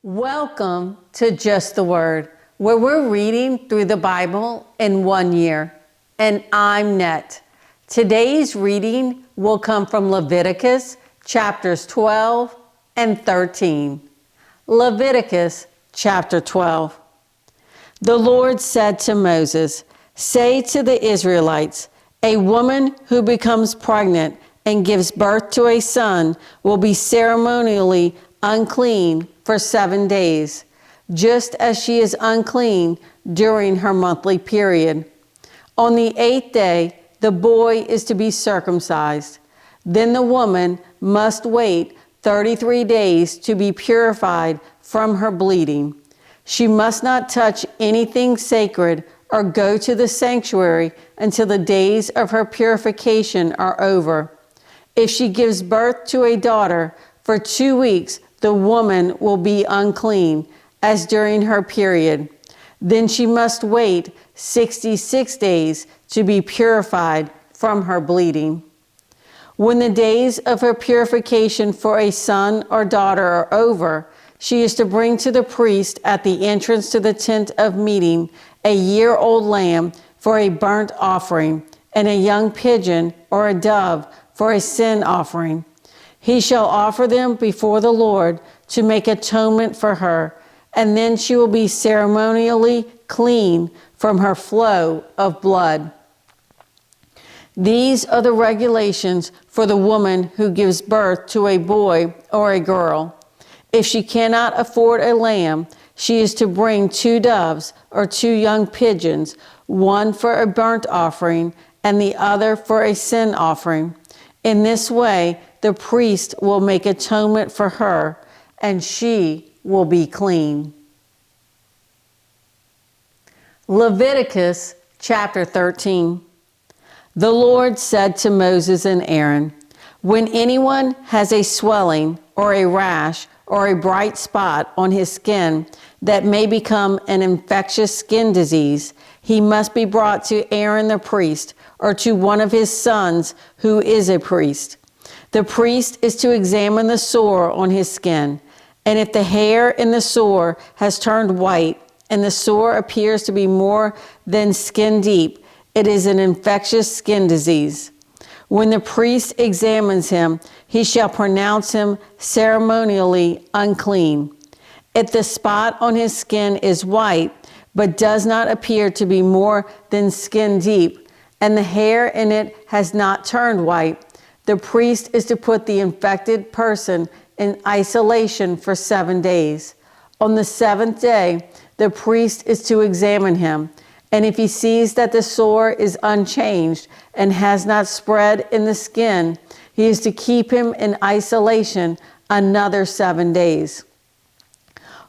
Welcome to Just the Word, where we're reading through the Bible in 1 year. And I'm Net. Today's reading will come from Leviticus chapters 12 and 13. Leviticus chapter 12. The Lord said to Moses, "Say to the Israelites, a woman who becomes pregnant and gives birth to a son will be ceremonially unclean for 7 days, just as she is unclean during her monthly period. On the 8th day, the boy is to be circumcised. Then the woman must wait 33 days to be purified from her bleeding. She must not touch anything sacred or go to the sanctuary until the days of her purification are over. If she gives birth to a daughter, for 2 weeks the woman will be unclean, as during her period. Then she must wait 66 days to be purified from her bleeding. When the days of her purification for a son or daughter are over, she is to bring to the priest at the entrance to the tent of meeting a year-old lamb for a burnt offering, and a young pigeon or a dove for a sin offering. He shall offer them before the Lord to make atonement for her, and then she will be ceremonially clean from her flow of blood. These are the regulations for the woman who gives birth to a boy or a girl. If she cannot afford a lamb, she is to bring 2 doves or 2 young pigeons, one for a burnt offering and the other for a sin offering. In this way, the priest will make atonement for her, and she will be clean. Leviticus chapter 13. The Lord said to Moses and Aaron, "When anyone has a swelling or a rash or a bright spot on his skin that may become an infectious skin disease, he must be brought to Aaron the priest or to one of his sons who is a priest. The priest is to examine the sore on his skin, and if the hair in the sore has turned white and the sore appears to be more than skin deep, it is an infectious skin disease. When the priest examines him, he shall pronounce him ceremonially unclean. If the spot on his skin is white, but does not appear to be more than skin deep, and the hair in it has not turned white, the priest is to put the infected person in isolation for 7 days. On the 7th day, the priest is to examine him, and if he sees that the sore is unchanged and has not spread in the skin, he is to keep him in isolation another 7 days.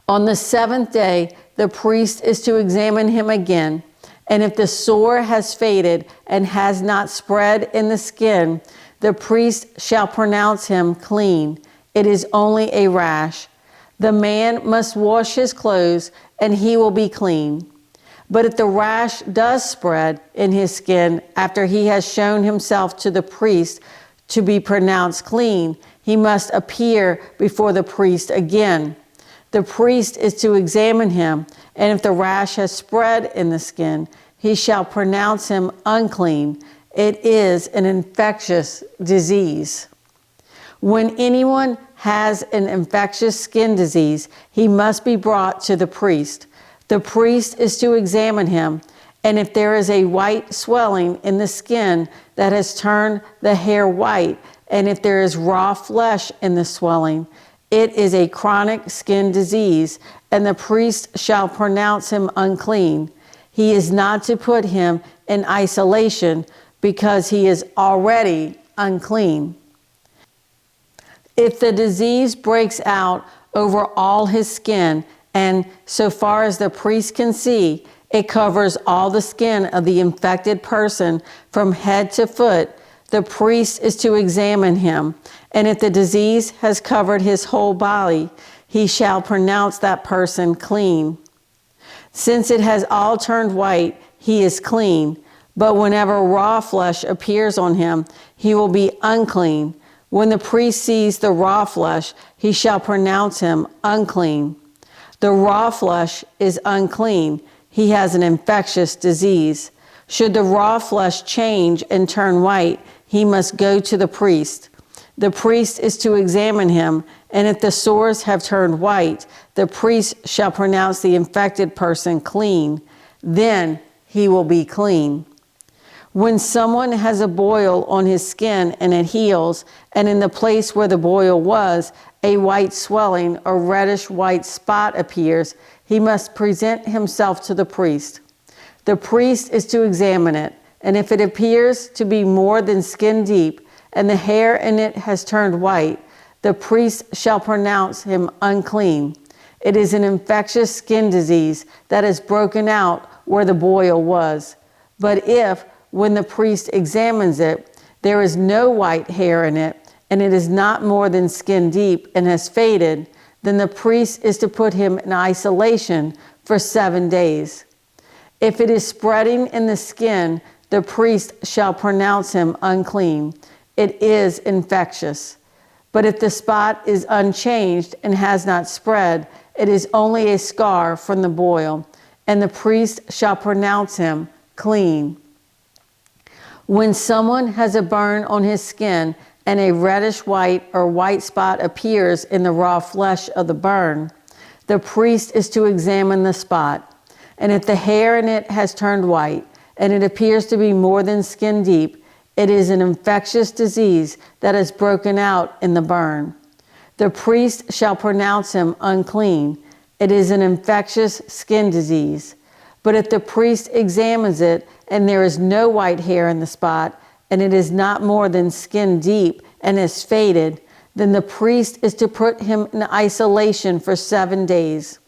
On the 7th day, the priest is to examine him again, and if the sore has faded and has not spread in the skin, the priest shall pronounce him clean. It is only a rash. The man must wash his clothes, and he will be clean. But if the rash does spread in his skin after he has shown himself to the priest to be pronounced clean, he must appear before the priest again. The priest is to examine him, and if the rash has spread in the skin, he shall pronounce him unclean. It is an infectious disease. When anyone has an infectious skin disease, he must be brought to the priest. The priest is to examine him, and if there is a white swelling in the skin that has turned the hair white, and if there is raw flesh in the swelling, it is a chronic skin disease, and the priest shall pronounce him unclean. He is not to put him in isolation because he is already unclean. If the disease breaks out over all his skin, and so far as the priest can see, it covers all the skin of the infected person from head to foot, the priest is to examine him, and if the disease has covered his whole body, he shall pronounce that person clean. Since it has all turned white, he is clean, but whenever raw flesh appears on him, he will be unclean. When the priest sees the raw flesh, he shall pronounce him unclean. The raw flesh is unclean. He has an infectious disease. Should the raw flesh change and turn white, he must go to the priest. The priest is to examine him, and if the sores have turned white, the priest shall pronounce the infected person clean. Then he will be clean. When someone has a boil on his skin and it heals, and in the place where the boil was, a white swelling or reddish white spot appears, he must present himself to the priest. The priest is to examine it, and if it appears to be more than skin deep, and the hair in it has turned white, the priest shall pronounce him unclean. It is an infectious skin disease that has broken out where the boil was. But if, when the priest examines it, there is no white hair in it, and it is not more than skin deep and has faded, then the priest is to put him in isolation for 7 days. If it is spreading in the skin, the priest shall pronounce him unclean. It is infectious. But if the spot is unchanged and has not spread, it is only a scar from the boil, and the priest shall pronounce him clean. When someone has a burn on his skin and a reddish white or white spot appears in the raw flesh of the burn, the priest is to examine the spot. And if the hair in it has turned white, and it appears to be more than skin deep, it is an infectious disease that has broken out in the burn. The priest shall pronounce him unclean. It is an infectious skin disease. But if the priest examines it, and there is no white hair in the spot, and it is not more than skin deep and has faded, then the priest is to put him in isolation for 7 days.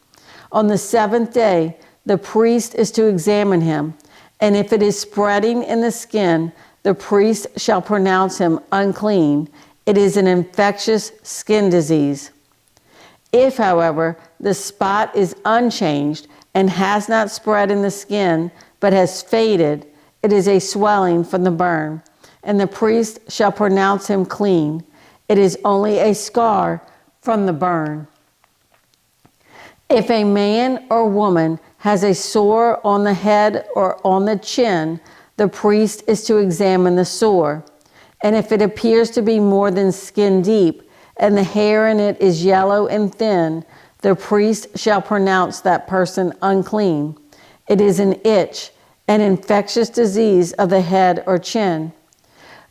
On the 7th day, the priest is to examine him, and if it is spreading in the skin, the priest shall pronounce him unclean. It is an infectious skin disease. If, however, the spot is unchanged and has not spread in the skin, but has faded, it is a swelling from the burn, and the priest shall pronounce him clean. It is only a scar from the burn. If a man or woman has a sore on the head or on the chin, the priest is to examine the sore. And if it appears to be more than skin deep, and the hair in it is yellow and thin, the priest shall pronounce that person unclean. It is an itch, an infectious disease of the head or chin.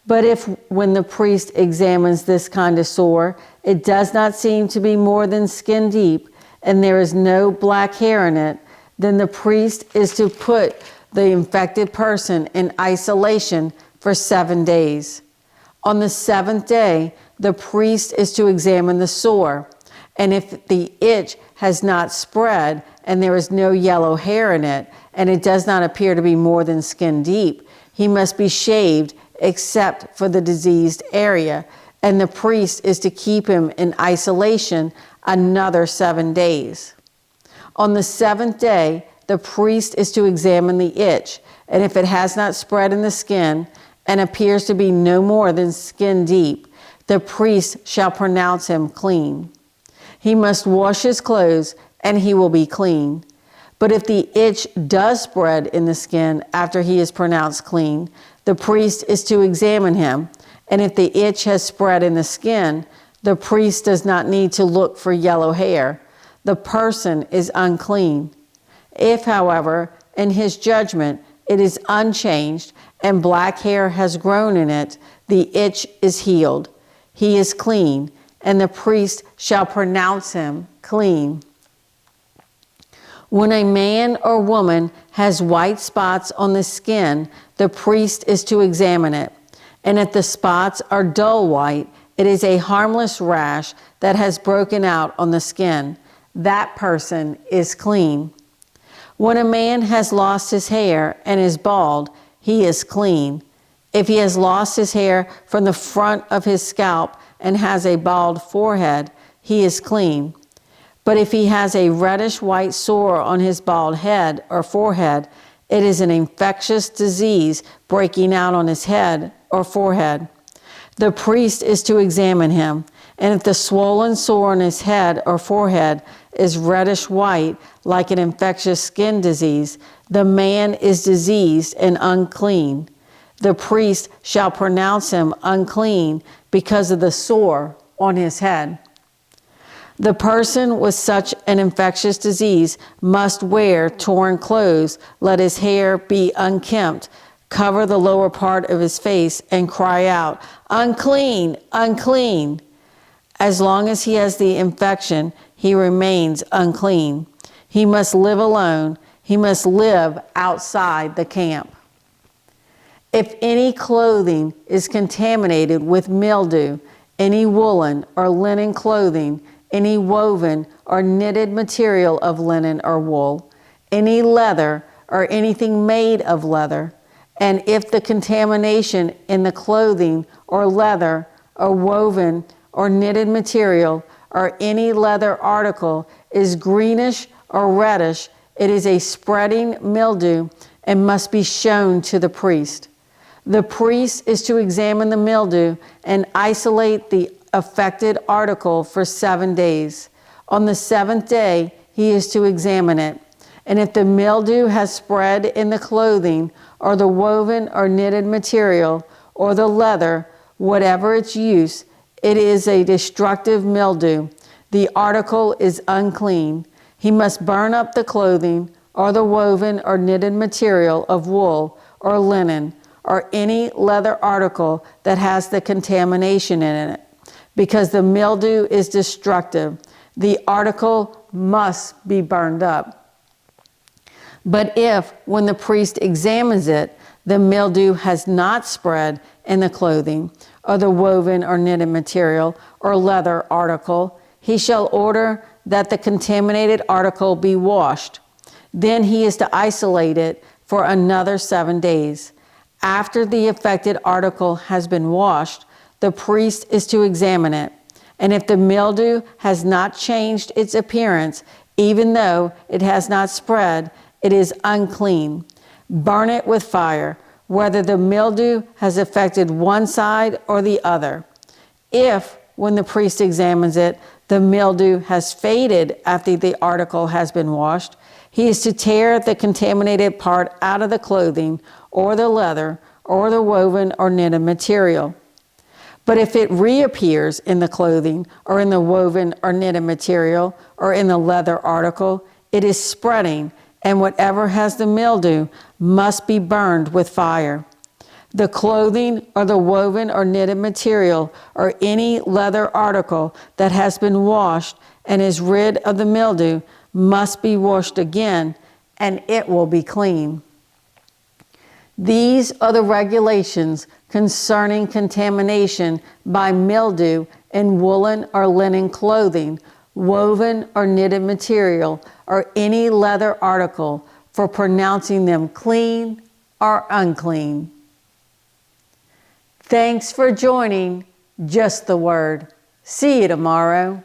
But if, when the priest examines this kind of sore, it does not seem to be more than skin deep, and there is no black hair in it, then the priest is to put the infected person in isolation for 7 days. On the 7th day, the priest is to examine the sore, and if the itch has not spread, and there is no yellow hair in it, and it does not appear to be more than skin deep, he must be shaved except for the diseased area, and the priest is to keep him in isolation another 7 days. On the 7th day, the priest is to examine the itch, and if it has not spread in the skin and appears to be no more than skin deep, the priest shall pronounce him clean. He must wash his clothes, and he will be clean. But if the itch does spread in the skin after he is pronounced clean, the priest is to examine him, and if the itch has spread in the skin, the priest does not need to look for yellow hair. The person is unclean. If, however, in his judgment it is unchanged and black hair has grown in it, the itch is healed. He is clean, and the priest shall pronounce him clean. When a man or woman has white spots on the skin, the priest is to examine it. And if the spots are dull white, it is a harmless rash that has broken out on the skin. That person is clean. When a man has lost his hair and is bald, he is clean. If he has lost his hair from the front of his scalp and has a bald forehead, he is clean. But if he has a reddish white sore on his bald head or forehead, it is an infectious disease breaking out on his head or forehead. The priest is to examine him, and if the swollen sore on his head or forehead is reddish white, like an infectious skin disease, the man is diseased and unclean. The priest shall pronounce him unclean because of the sore on his head. The person with such an infectious disease must wear torn clothes, let his hair be unkempt, cover the lower part of his face, and cry out, "Unclean, unclean." As long as he has the infection, he remains unclean. He must live alone. He must live outside the camp. If any clothing is contaminated with mildew, any woolen or linen clothing, any woven or knitted material of linen or wool, any leather or anything made of leather, and if the contamination in the clothing or leather or woven or knitted material or any leather article is greenish or reddish, it is a spreading mildew and must be shown to the priest. The priest is to examine the mildew and isolate the affected article for 7 days. On the seventh day, he is to examine it. And if the mildew has spread in the clothing or the woven or knitted material or the leather, whatever its use, it is a destructive mildew. The article is unclean. He must burn up the clothing or the woven or knitted material of wool or linen or any leather article that has the contamination in it, because the mildew is destructive. The article must be burned up. But if, when the priest examines it, the mildew has not spread in the clothing or the woven or knitted material or leather article, he shall order that the contaminated article be washed. Then he is to isolate it for another 7 days. After the affected article has been washed, the priest is to examine it. And if the mildew has not changed its appearance, even though it has not spread, it is unclean. Burn it with fire, whether the mildew has affected one side or the other. If, when the priest examines it, the mildew has faded after the article has been washed, he is to tear the contaminated part out of the clothing or the leather or the woven or knitted material. But if it reappears in the clothing or in the woven or knitted material or in the leather article, it is spreading, and whatever has the mildew must be burned with fire. The clothing or the woven or knitted material or any leather article that has been washed and is rid of the mildew must be washed again, and it will be clean. These are the regulations concerning contamination by mildew in woolen or linen clothing, woven or knitted material, or any leather article, for pronouncing them clean or unclean. Thanks for joining Just the Word. See you tomorrow.